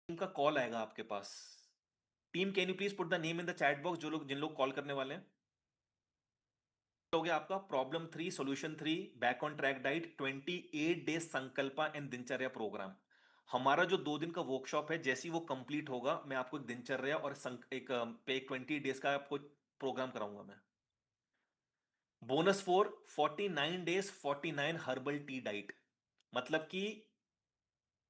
Team का call आएगा आपके पास। Team, can you please put the name in the chat box, जो लोग जिन लोग कॉल करने वाले हैं। हो गया आपका problem 3, solution 3, back on track diet 28 days Sankalpa and Dincharya programme. हमारा जो 2 दिन का वर्कशॉप है, जैसे ही वो कंप्लीट होगा मैं आपको एक दिनचर्या और एक 20 डेज का आपको प्रोग्राम कराऊंगा मैं। Bonus 4, 49 days 49 herbal tea diet. मतलब कि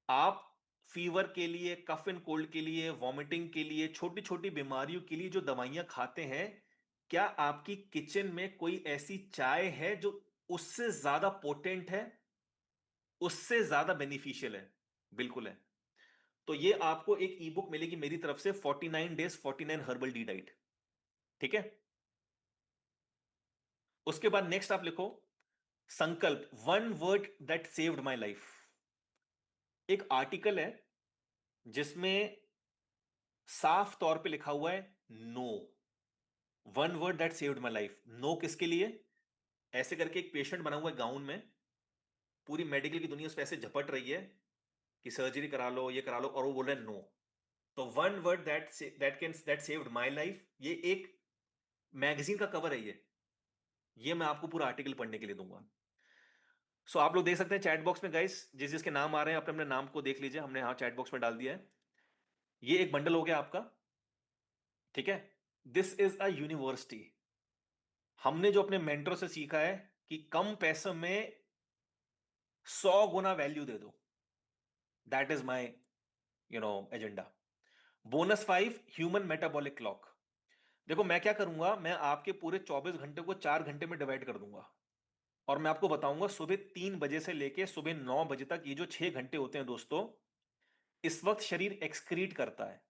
आप फीवर के लिए, कफ एंड कोल्ड के लिए, वॉमिटिंग के लिए, छोटी छोटी बीमारियों के लिए जो दवाइयां खाते हैं, क्या आपकी किचन में कोई ऐसी चाय है जो उससे ज्यादा पोटेंट है, उससे ज्यादा बेनिफिशियल है? बिल्कुल है। तो ये आपको एक ई बुक मिलेगी मेरी तरफ से, 49 डेज 49 हर्बल डी डाइट। ठीक है। उसके बाद नेक्स्ट आप लिखो संकल्प, one word that saved my life. एक आर्टिकल है जिसमें साफ तौर पे लिखा हुआ है no. One word that saved my life. No किसके लिए? ऐसे करके एक पेशेंट बना हुआ है गाउन में, पूरी मेडिकल की दुनिया उस पर ऐसे झपट रही है कि सर्जरी करा लो, ये करा लो, और वो बोल रहा है नो। तो one word that saved my life, ये एक मैगजीन का कवर है ये मैं आपको पूरा आर्टिकल पढ़ने के लिए दूंगा। सो आप लोग देख सकते हैं चैट बॉक्स में गाइस, जिस जिसके नाम आ रहे हैं अपने अपने नाम को देख लीजिए, हमने यहाँ चैट बॉक्स में डाल दिया है। ये एक बंडल हो गया आपका। ठीक है। This is a university. हमने जो अपने मेंटर से सीखा है कि कम पैसे में 100 गुना वैल्यू दे दो। That is my agenda. Bonus 5, human metabolic clock. देखो मैं क्या करूंगा, मैं आपके पूरे 24 घंटे को 4 घंटे में डिवाइड कर दूंगा, और मैं आपको बताऊंगा सुबह 3 बजे से लेके सुबह 9 बजे तक ये जो 6 घंटे होते हैं दोस्तों, इस वक्त शरीर एक्सक्रीट करता है।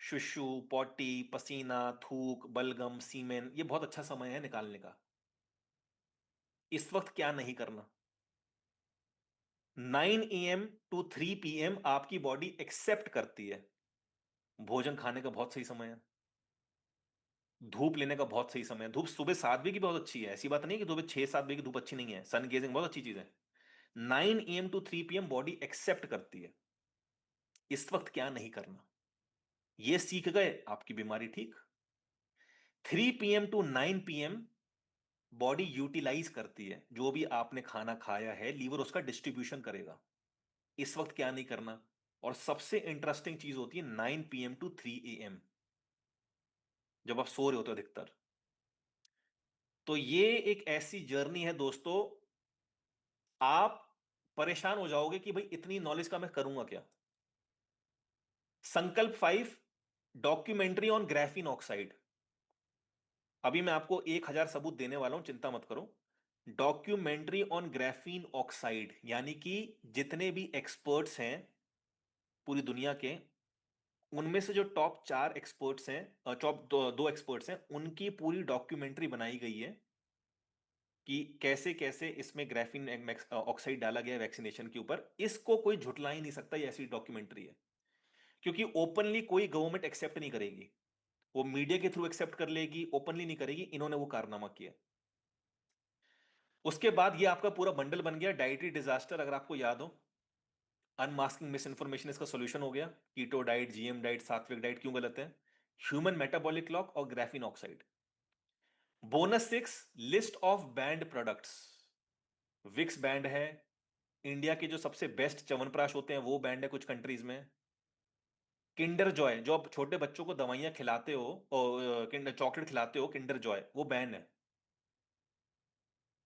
शुशु, पॉटी, पसीना, थूक, बलगम, सीमेन, ये बहुत अच्छा समय है निकालने का। इस वक्त क्या नहीं करना? 9 AM टू 3 PM आपकी बॉडी एक्सेप्ट करती है। भोजन खाने का बहुत सही समय है। धूप लेने का बहुत सही समय है। धूप सुबह 7 बजे की बहुत अच्छी है, ऐसी बात नहीं कि सुबह 6-7 बजे की धूप अच्छी नहीं है। सन गेजिंग बहुत अच्छी चीज है। 9 AM to 3 PM body accept करती है। इस वक्त क्या नहीं करना? ये सीख गए, आपकी बीमारी ठीक। 3 PM to 9 PM body utilise करती है, जो भी आपने खाना खाया है लीवर उसका डिस्ट्रीब्यूशन करेगा। इस वक्त क्या नहीं करना? और सबसे इंटरेस्टिंग चीज होती है 9 PM टू 3 AM, जब आप सो रहे होते हो अधिकतर। तो ये एक ऐसी जर्नी है दोस्तों, आप परेशान हो जाओगे कि भाई इतनी नॉलेज का मैं करूंगा क्या। संकल्प 5, डॉक्यूमेंट्री ऑन ग्राफीन ऑक्साइड। अभी मैं आपको 1000 सबूत देने वाला हूं, चिंता मत करो। डॉक्यूमेंट्री ऑन ग्राफीन ऑक्साइड, यानी कि जितने भी एक्सपर्ट्स हैं पूरी दुनिया के, उनमें से जो टॉप 4 एक्सपर्ट्स हैं, टॉप दो एक्सपर्ट्स हैं, उनकी पूरी डॉक्यूमेंट्री बनाई गई है कि कैसे कैसे इसमें ग्राफीन ऑक्साइड डाला गया है वैक्सीनेशन के ऊपर। इसको कोई झुटला ही नहीं सकता, ये ऐसी डॉक्यूमेंट्री है। क्योंकि ओपनली कोई गवर्नमेंट एक्सेप्ट नहीं करेगी, वो मीडिया के थ्रू एक्सेप्ट कर लेगी, ओपनली नहीं करेगी। इन्होंने वो कारनामा किया। उसके बाद ये आपका पूरा बंडल बन गया, डाइटरी डिजास्टर, अगर आपको याद हो। अनमास्किंग मिस इन्फॉर्मेशन इसका सॉल्यूशन हो गया। Keto diet, GM diet, sattvic diet क्यों गलत है, ह्यूमन मेटाबॉलिक क्लॉक और graphene oxide. Bonus 6, list of banned products. Vicks banned है, इंडिया के जो सबसे बेस्ट च्यवनप्राश होते हैं वो बैंड है कुछ कंट्रीज में। किंडर जॉय, जो आप छोटे बच्चों को दवाइयां खिलाते हो और किंडर चॉकलेट खिलाते हो, किंडर जॉय, वो बैन है।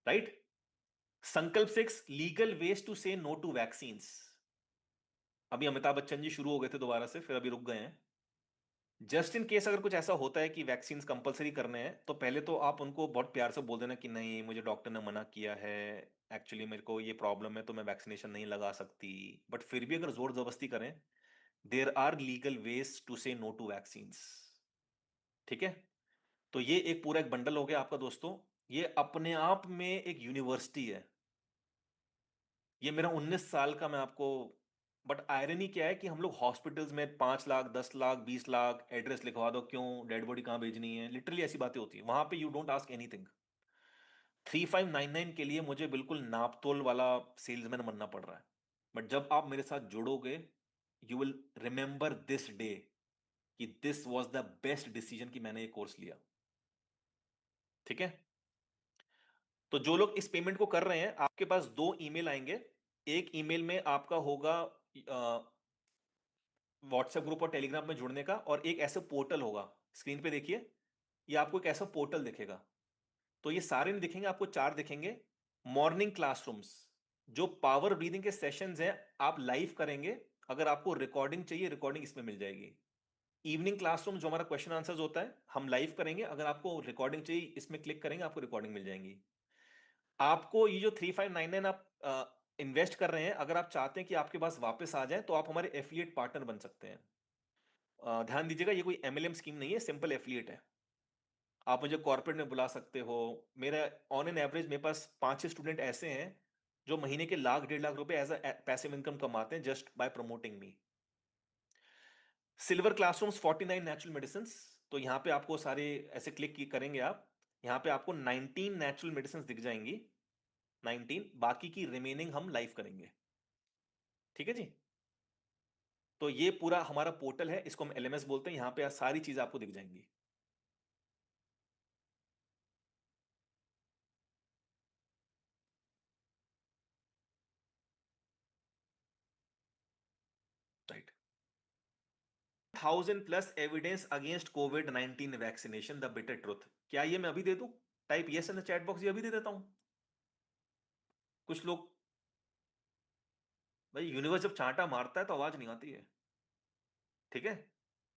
राइट। संकल्प 6, legal ways to say no to vaccine. अभी अमिताभ बच्चन जी शुरू हो गए थे दोबारा से, फिर अभी रुक गए हैं। जस्ट इन केस अगर कुछ ऐसा होता है कि वैक्सीन कंपलसरी करने हैं, तो पहले तो आप उनको बहुत प्यार से बोल देना कि नहीं, मुझे डॉक्टर ने मना किया है, एक्चुअली मेरे को ये प्रॉब्लम है तो मैं वैक्सीनेशन नहीं लगा सकती। बट फिर भी अगर जोर जबरदस्ती करें, there are legal ways to say no to vaccine. ठीक है। तो ये एक पूरा एक बंडल हो गया आपका दोस्तों। ये अपने आप में एक यूनिवर्सिटी है। ये मेरा 19 साल का मैं आपको, बट आयरनी क्या है कि हम लोग हॉस्पिटल्स में 5 लाख, 10 लाख, 20 लाख, एड्रेस लिखवा दो, क्यों, डेड बॉडी कहाँ भेजनी है, लिटरली ऐसी बातें होती है वहां पे। You don't ask anything. 3599 के लिए मुझे बिल्कुल नापतोल वाला सेल्समैन बनना पड़ रहा है। बट जब आप मेरे साथ जुड़ोगे, you will remember this day कि this was the best decision कि मैंने ये कोर्स लिया। ठीक है, तो जो लोग इस पेमेंट को कर रहे हैं, आपके पास दो ईमेल आएंगे। एक ईमेल में आपका होगा व्हाट्सएप ग्रुप और टेलीग्राम में जुड़ने का, और एक ऐसा पोर्टल होगा, स्क्रीन पे देखिए, ये आपको एक ऐसा पोर्टल दिखेगा। तो ये सारे नहीं दिखेंगे, आपको चार दिखेंगे। मॉर्निंग क्लासरूम्स, जो पावर ब्रीदिंग के सेशंस हैं, आप लाइव करेंगे। अगर आपको रिकॉर्डिंग चाहिए, रिकॉर्डिंग इसमें मिल जाएगी। इवनिंग क्लासरूम, जो हमारा क्वेश्चन आंसर्स होता है, हम लाइव करेंगे। अगर आपको रिकॉर्डिंग चाहिए, इसमें क्लिक करेंगे, आपको रिकॉर्डिंग मिल जाएंगी। आपको ये जो 3599 आप इन्वेस्ट कर रहे हैं, अगर आप चाहते हैं कि आपके पास वापस आ जाए, तो आप हमारे एफिलिएट पार्टनर बन सकते हैं। ध्यान दीजिएगा, ये कोई एमएलएम स्कीम नहीं है, सिंपल एफिलिएट है। आप मुझे कॉर्पोरेट में बुला सकते हो। मेरा ऑन एन एवरेज मेरे पास 5-6 स्टूडेंट ऐसे हैं जो महीने के लाख 1.5 लाख रुपए एज अ पैसिव इनकम कमाते हैं just by promoting me. Silver classrooms 49 natural medicine. तो यहाँ पे आपको सारे ऐसे क्लिक करेंगे आप, यहाँ पे आपको 19 नेचुरल मेडिसिन दिख जाएंगी। 19, बाकी की रिमेनिंग हम लाइव करेंगे। ठीक है जी। तो ये पूरा हमारा पोर्टल है, इसको हम एलएमएस बोलते हैं। यहाँ पे सारी चीज आपको दिख जाएंगी। Right. 1000+ evidence against covid vaccination, the bitter truth. क्या ये मैं अभी दे दूं? Type yes in the chat box, ये अभी दे देता हूं। कुछ लोग, भाई यूनिवर्स जब चांटा मारता है तो आवाज नहीं आती है। ठीक है,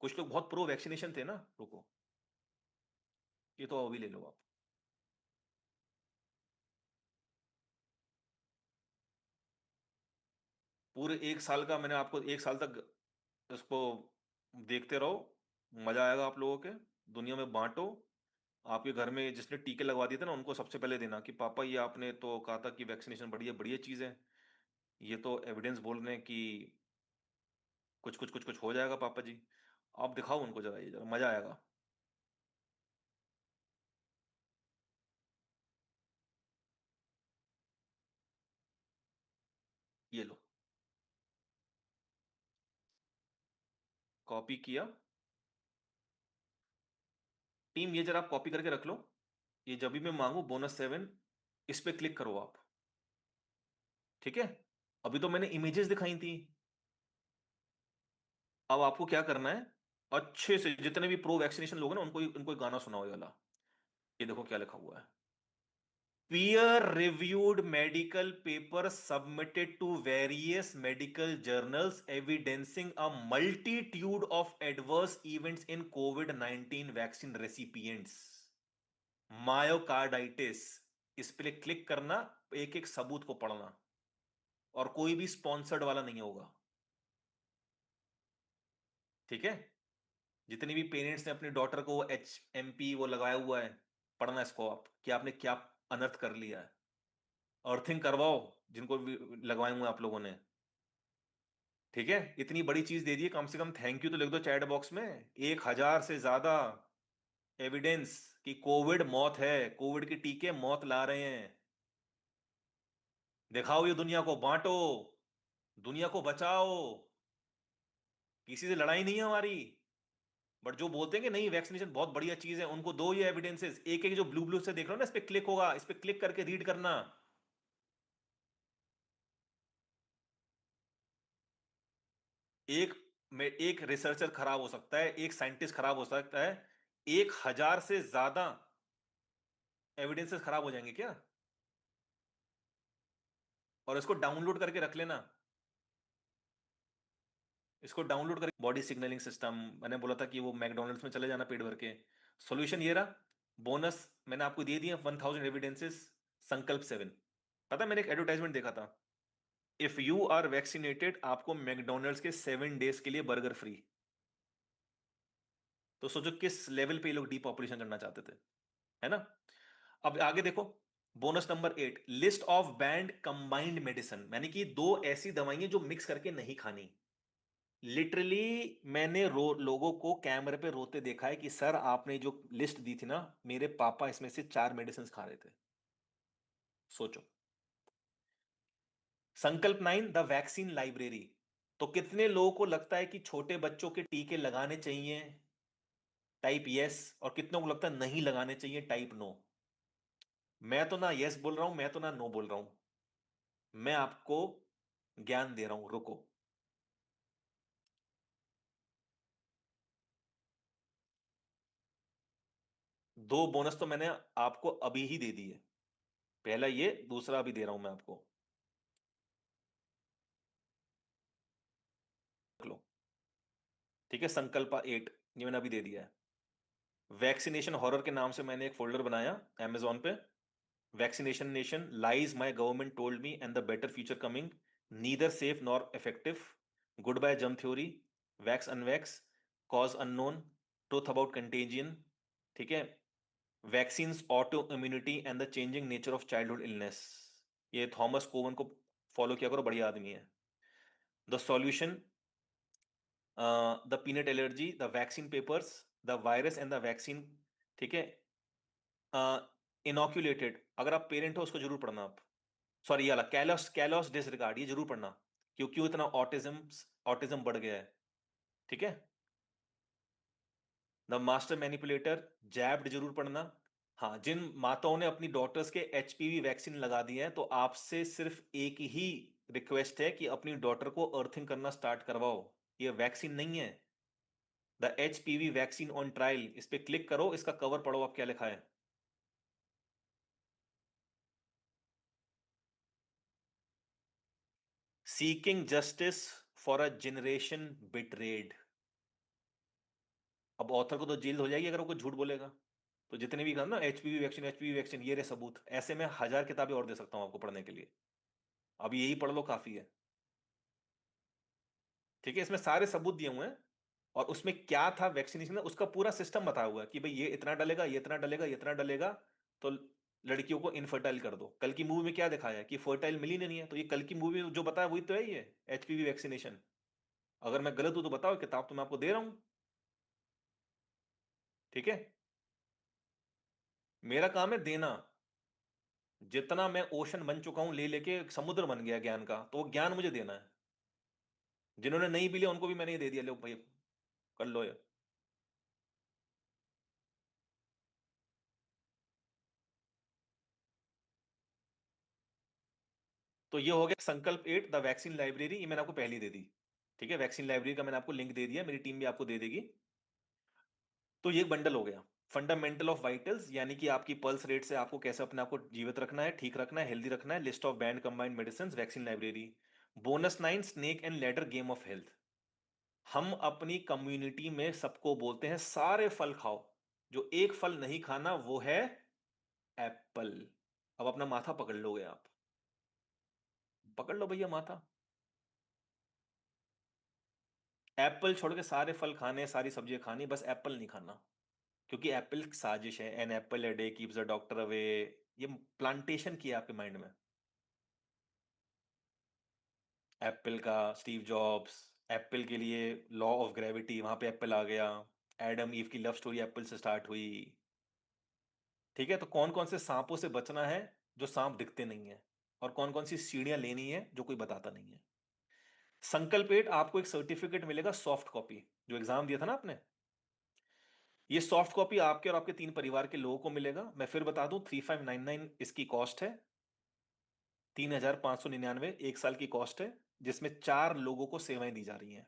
कुछ लोग बहुत प्रो वैक्सीनेशन थे ना। रुको, ये तो अभी ले लो आप। पूरे एक साल का मैंने आपको, एक साल तक इसको देखते रहो, मजा आएगा आप लोगों के। दुनिया में बांटो। आपके घर में जिसने टीके लगवा दिए थे ना, उनको सबसे पहले देना कि पापा ये आपने तो कहा था कि वैक्सीनेशन बढ़िया बढ़िया चीज है, ये तो एविडेंस बोल रहे हैं कि कुछ कुछ कुछ कुछ हो जाएगा पापा जी। आप दिखाओ उनको जरा, ये जरा मजा आएगा। ये लो, कॉपी किया। टीम, ये जरा आप कॉपी करके रख लो। ये जब भी मैं मांगू बोनस 7, इस पे क्लिक करो आप। ठीक है, अभी तो मैंने इमेजेस दिखाई थी। अब आपको क्या करना है, अच्छे से जितने भी प्रो वैक्सीनेशन लोग हैं ना, उनको उनको एक गाना सुनाओ ये वाला। ये देखो क्या लिखा हुआ है। Peer reviewed medical paper submitted to various medical journals evidencing a multitude of adverse events in COVID-19 vaccine recipients. Myocarditis, इस पे क्लिक करना, एक एक सबूत को पढ़ना, और कोई भी स्पॉन्सर्ड वाला नहीं होगा। ठीक है, जितनी भी पेरेंट्स ने अपनी डॉटर को HMP वो लगाया हुआ है, पढ़ना इसको आप कि आपने क्या अनर्थ कर लिया है। अर्थिंग करवाओ, जिनको भी लगवाए हुए आप लोगों ने। ठीक है, इतनी बड़ी चीज दे दी है, कम से कम थैंक यू तो लिख दो चैट बॉक्स में। 1000 से ज्यादा एविडेंस कि कोविड मौत है, कोविड के टीके मौत ला रहे हैं। दिखाओ ये दुनिया को, बांटो, दुनिया को बचाओ। किसी से लड़ाई नहीं है हमारी। बट जो बोलते हैं कि नहीं वैक्सीनेशन बहुत बढ़िया चीज है, उनको दो ये एविडेंसेस। एक एक जो ब्लू ब्लू से देख रहे हो ना, इस पे क्लिक होगा, इस पे क्लिक करके रीड करना। एक में एक रिसर्चर खराब हो सकता है, एक साइंटिस्ट खराब हो सकता है, 1000 से ज्यादा एविडेंसेस खराब हो जाएंगे क्या? और इसको डाउनलोड करके रख लेना। इसको डाउनलोड करके, बॉडी सिग्नलिंग सिस्टम, मैंने बोला था कि वो मैकडोनल्ड्स में चले जाना पेट भर के। सॉल्यूशन ये रहा। बोनस मैंने आपको दे दिए 1000 एविडेंसेस। संकल्प 7। पता है, मैंने एक एडवर्टाइजमेंट देखा था, इफ यू आर वैक्सीनेटेड आपको मैकडोनल्ड्स के 7 डेज के लिए बर्गर फ्री। तो सोचो किस लेवल पे ये लोग डीपॉपुलेशन करना चाहते थे, है ना। अब आगे देखो, bonus number 8, list of band combined medicine, यानी कि दो ऐसी दवाइयां जो मिक्स करके नहीं खानी। लिटरली मैंने लोगों को कैमरे पे रोते देखा है कि सर आपने जो लिस्ट दी थी ना, मेरे पापा इसमें से 4 मेडिसिन खा रहे थे। सोचो। संकल्प 9, द वैक्सीन लाइब्रेरी। तो कितने लोगों को लगता है कि छोटे बच्चों के टीके लगाने चाहिए, टाइप यस, और कितनों को लगता है नहीं लगाने चाहिए, टाइप नो? मैं तो ना यस बोल रहा हूं, मैं तो ना नो बोल रहा हूं, मैं आपको ज्ञान दे रहा हूं, रुको। दो बोनस तो मैंने आपको अभी ही दे दिए, पहला ये, दूसरा अभी दे रहा हूं मैं आपको, देख लो। ठीक है, संकल्पा 8 ये मैंने अभी दे दिया है। वैक्सीनेशन हॉरर के नाम से मैंने एक फोल्डर बनाया Amazon पे। Vaccination nation, lies my government told me and the better future coming, neither safe nor effective, good bye germ theory, vax unvax, cause unknown, truth about contagion. ठीक है, vaccines, auto immunity and the changing nature of childhood illness. ये Thomas Cowan को follow किया करो, बढ़िया आदमी है। The solution, the peanut allergy, the vaccine papers, the virus and the vaccine. ठीक है, इनोक्यूलेटेड, अगर आप पेरेंट हो उसको जरूर पढ़ना आप। सॉरी, ये वाला कैलोस, कैलोस डिसरिगार्ड, ये जरूर पढ़ना, क्यों क्यों इतना ऑटिज्म, ऑटिज्म बढ़ गया है। ठीक है, द मास्टर मैनिपुलेटर, जैब्ड जरूर पढ़ना। हाँ, जिन माताओं ने अपनी डॉटर्स के एचपीवी वैक्सीन लगा दिए हैं, तो आपसे सिर्फ एक ही रिक्वेस्ट है कि अपनी डॉटर को अर्थिंग करना स्टार्ट करवाओ। ये वैक्सीन नहीं है, the HPV vaccine on trial, इस पे क्लिक करो, इसका कवर पढ़ो आप क्या लिखा है। Seeking justice for a generation betrayed. अब ऑथर को तो जेल हो जाएगी अगर वो कुछ झूठ बोलेगा। तो जितने भी कहा ना एचपीवी वैक्सीन, एचपीवी वैक्सीन, ये रे सबूत, ऐसे में 1000 किताबें और दे सकता हूं आपको पढ़ने के लिए। अब यही पढ़ लो, काफी है। ठीक है, इसमें सारे सबूत दिए हुए हैं, और उसमें क्या था वैक्सीनेशन में, उसका पूरा सिस्टम बताया हुआ है कि भाई ये इतना डलेगा, ये इतना डलेगा, ये इतना डलेगा, तो लड़कियों को इनफर्टाइल कर दो। कल की मूवी में क्या दिखाया है कि फर्टाइल मिली नहीं है, तो ये कल की मूवी में जो बताया वही तो है ये एचपीवी वैक्सीनेशन। अगर मैं गलत हूं तो बताओ, किताब तो मैं आपको दे रहा हूं। ठीक है, मेरा काम है देना। जितना मैं ओशन बन चुका हूं, ले लेके एक समुद्र बन गया ज्ञान का, तो वो ज्ञान मुझे देना है। जिन्होंने नहीं भी लिया उनको भी मैंने ये दे दिया, लो भाई कर लो ये। तो ये हो गया संकल्प 8, द वैक्सीन लाइब्रेरी, ये मैंने आपको पहले दे दी। ठीक है, वैक्सीन लाइब्रेरी का मैंने आपको लिंक दे दिया, मेरी टीम भी आपको दे देगी। तो ये बंडल हो गया। फंडामेंटल ऑफ वाइटल्स, यानी कि आपकी पल्स रेट से आपको कैसे अपने आप को जीवित रखना है, ठीक रखना है, हेल्दी रखना है, list of band combined medicine, vaccine library. Bonus 9, snake and ladder game of health. हम अपनी कम्युनिटी में सबको बोलते हैं सारे फल खाओ, जो एक फल नहीं खाना वो है एप्पल। अब अपना माथा पकड़ लोगे आप, पकड़ लो भैया माथा। एप्पल छोड़ के सारे फल खाने, सारी सब्जियां खानी, बस एप्पल नहीं खाना, क्योंकि एप्पल साजिश है। An apple a day keeps the doctor away, ये प्लांटेशन किया आपके माइंड में। एप्पल का स्टीव जॉब्स, एप्पल के लिए लॉ ऑफ ग्रेविटी, वहां पे एप्पल आ गया। एडम ईव की लव स्टोरी एप्पल से स्टार्ट हुई। ठीक है, तो कौन कौन से सांपों से बचना है जो सांप दिखते नहीं है, और कौन कौन सी सीढ़ियां लेनी है जो कोई बताता नहीं है। संकल्प 8, आपको एक सर्टिफिकेट मिलेगा सॉफ्ट कॉपी, जो एग्जाम दिया था ना आपने, ये सॉफ्ट कॉपी आपके और आपके 3 परिवार के लोगों को मिलेगा। मैं फिर बता दूं, 3599 इसकी कॉस्ट है, 3599 एक साल की कॉस्ट है, जिसमें 4 लोगों को सेवाएं दी जा रही हैं।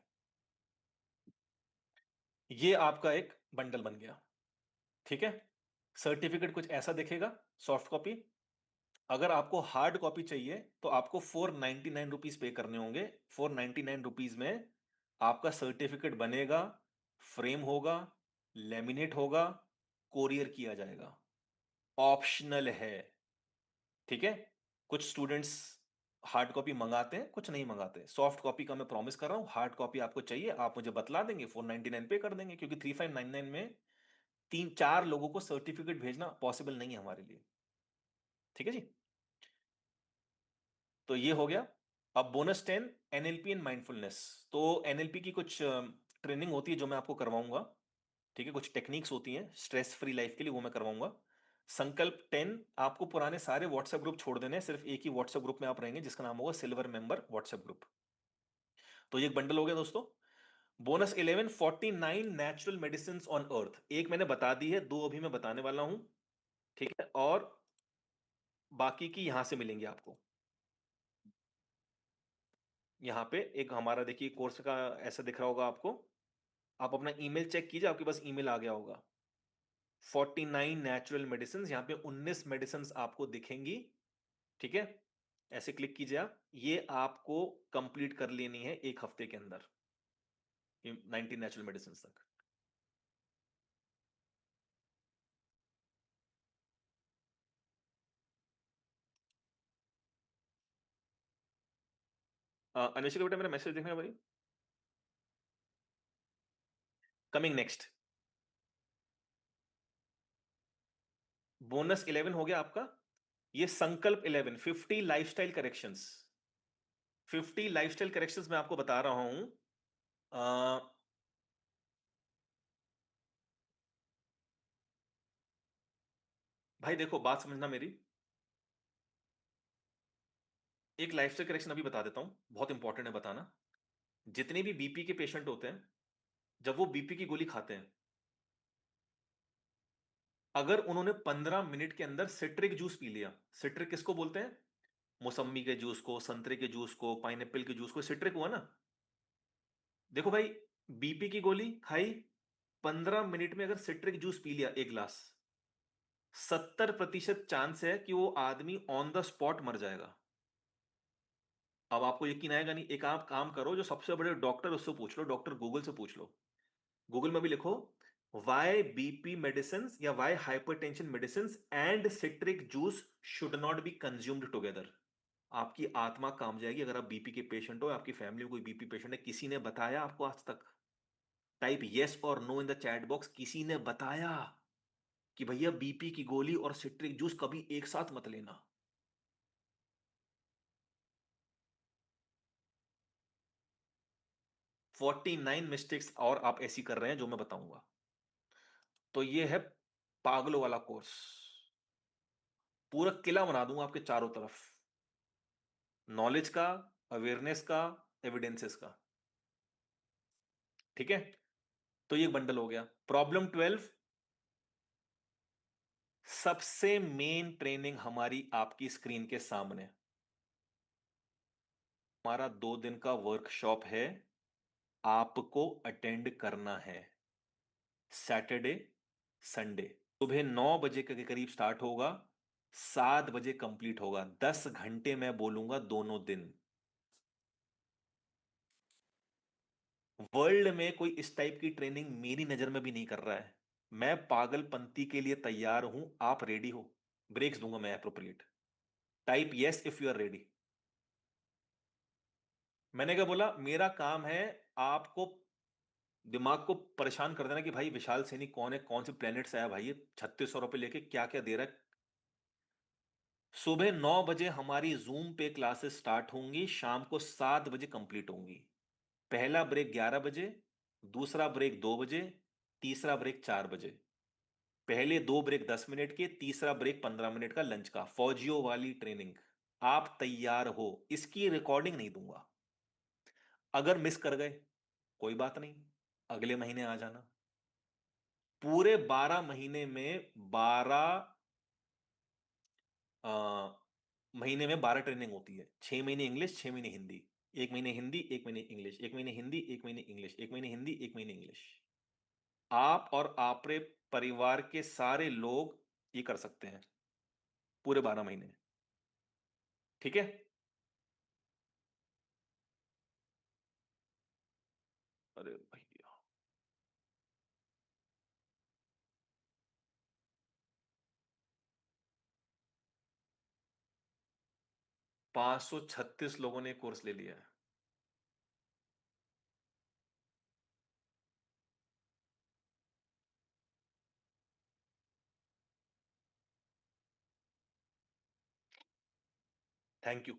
ये आपका एक बंडल बन गया। ठीक है, सर्टिफिकेट कुछ ऐसा दिखेगा, सॉफ्ट कॉपी। अगर आपको हार्ड कॉपी चाहिए तो आपको 499 रुपीज पे करने होंगे। 499 रुपीज में आपका सर्टिफिकेट बनेगा, फ्रेम होगा, लेमिनेट होगा, कोरियर किया जाएगा, ऑप्शनल है। ठीक है, कुछ स्टूडेंट्स हार्ड कॉपी मंगाते हैं, कुछ नहीं मंगाते। सॉफ्ट कॉपी का मैं प्रॉमिस कर रहा हूं, हार्ड कॉपी आपको चाहिए आप मुझे बतला देंगे, 499 पे कर देंगे, क्योंकि 3599 में 3 4 लोगों को सर्टिफिकेट भेजना पॉसिबल नहीं है हमारे लिए। ठीक है जी, तो ये हो गया। अब बोनस 10, एनएलपी एंड माइंडफुलनेस। तो एनएलपी की कुछ ट्रेनिंग होती है जो मैं आपको करवाऊंगा। ठीक है, कुछ टेक्निक्स होती हैं स्ट्रेस फ्री लाइफ के लिए, वो मैं करवाऊंगा। संकल्प 10, आपको पुराने सारे व्हाट्सएप ग्रुप छोड़ देने हैं, सिर्फ एक ही व्हाट्सएप ग्रुप में आप रहेंगे जिसका नाम होगा सिल्वर मेंबर व्हाट्सएप ग्रुप। तो ये एक बंडल हो गया दोस्तों। Bonus 11, 49 natural medicine on earth. एक मैंने बता दी है, दो अभी मैं बताने वाला हूं। ठीक है, और बाकी की यहां से मिलेंगे आपको। यहाँ पे एक हमारा देखिए कोर्स का ऐसा दिख रहा होगा आपको। आप अपना ईमेल चेक कीजिए, आपके पास ईमेल आ गया होगा। 49 नेचुरल मेडिसिन, यहाँ पे 19 मेडिसिन आपको दिखेंगी। ठीक है, ऐसे क्लिक कीजिए आप। ये आपको कंप्लीट कर लेनी है एक हफ्ते के अंदर, 19 नेचुरल मेडिसिन तक। अनिशिका बेटा, मेरा मैसेज देखना भाई। कमिंग नेक्स्ट, बोनस 11 हो गया आपका। ये संकल्प 11, 50 लाइफस्टाइल करेक्शंस। 50 लाइफस्टाइल करेक्शंस मैं आपको बता रहा हूं। भाई देखो, बात समझना मेरी। एक लाइफस्टाइल करेक्शन अभी बता देता हूं, बहुत इंपॉर्टेंट है बताना। जितने भी बीपी के पेशेंट होते हैं, जब वो बीपी की गोली खाते हैं, अगर उन्होंने 15 मिनट के अंदर सिट्रिक जूस पी लिया। सिट्रिक किसको बोलते हैं? मौसम्मी के जूस को, संतरे के जूस को, पाइनएप्पल के जूस को सिट्रिक हुआ ना। देखो भाई, बीपी की गोली खाई, 15 मिनट में अगर सिट्रिक जूस पी लिया एक गिलास, 70% चांस है कि वो आदमी ऑन द स्पॉट मर जाएगा। अब आपको यकीन आएगा नहीं, एक आप काम करो, जो सबसे बड़े डॉक्टर उससे पूछ लो, डॉक्टर गूगल से पूछ लो। गूगल में भी लिखो, वाई बीपी मेडिसिन या why hypertension medicine and citric juice should not be consumed together. आपकी आत्मा काम जाएगी। अगर आप बीपी के पेशेंट हो, आपकी फैमिली में कोई बीपी पेशेंट है, किसी ने बताया आपको आज तक? टाइप यस और no in the chat box, किसी ने बताया कि भैया बीपी की गोली और सिट्रिक जूस कभी एक साथ मत लेना? 49 मिस्टेक्स और आप ऐसी कर रहे हैं जो मैं बताऊंगा। तो ये है पागलों वाला कोर्स। पूरा किला बना दूंगा आपके चारों तरफ, नॉलेज का, अवेयरनेस का, एविडेंसेस का। ठीक है, तो ये बंडल हो गया। प्रॉब्लम 12, सबसे मेन ट्रेनिंग हमारी आपकी स्क्रीन के सामने। हमारा 2 दिन का वर्कशॉप है, आपको अटेंड करना है। सैटरडे संडे, सुबह 9 बजे के करीब स्टार्ट होगा, 7 बजे कंप्लीट होगा। 10 घंटे मैं बोलूंगा दोनों दिन। वर्ल्ड में कोई इस टाइप की ट्रेनिंग मेरी नजर में भी नहीं कर रहा है। मैं पागलपंती के लिए तैयार हूं, आप रेडी हो? ब्रेक्स दूंगा मैं appropriate. Type yes if you are ready. मैंने क्या बोला? मेरा काम है आपको दिमाग को परेशान कर देना कि भाई विशाल सैनी कौन है, कौन से प्लेनेट से आया भाई, ये 3600 रुपए लेके क्या क्या दे रहा है। सुबह 9 बजे हमारी जूम पे क्लासेस स्टार्ट होंगी, शाम को 7 बजे कंप्लीट होंगी। पहला ब्रेक 11 बजे, दूसरा ब्रेक 2 बजे, तीसरा ब्रेक 4 बजे। पहले 2 ब्रेक 10 मिनट के, तीसरा ब्रेक 15 मिनट का लंच का, फौजियों वाली ट्रेनिंग। आप तैयार हो? इसकी रिकॉर्डिंग नहीं दूंगा। अगर मिस कर गए कोई बात नहीं, अगले महीने आ जाना। पूरे 12 महीने में 12 ट्रेनिंग होती है। 6 महीने इंग्लिश, 6 महीने हिंदी। 1 महीने हिंदी, 1 महीने इंग्लिश, 1 महीने हिंदी, 1 महीने इंग्लिश, 1 महीने हिंदी, 1 महीने इंग्लिश। आप और आपके परिवार के सारे लोग ये कर सकते हैं पूरे 12 महीने। ठीक है, अरे भैया, 536 लोगों ने कोर्स ले लिया है। Thank you.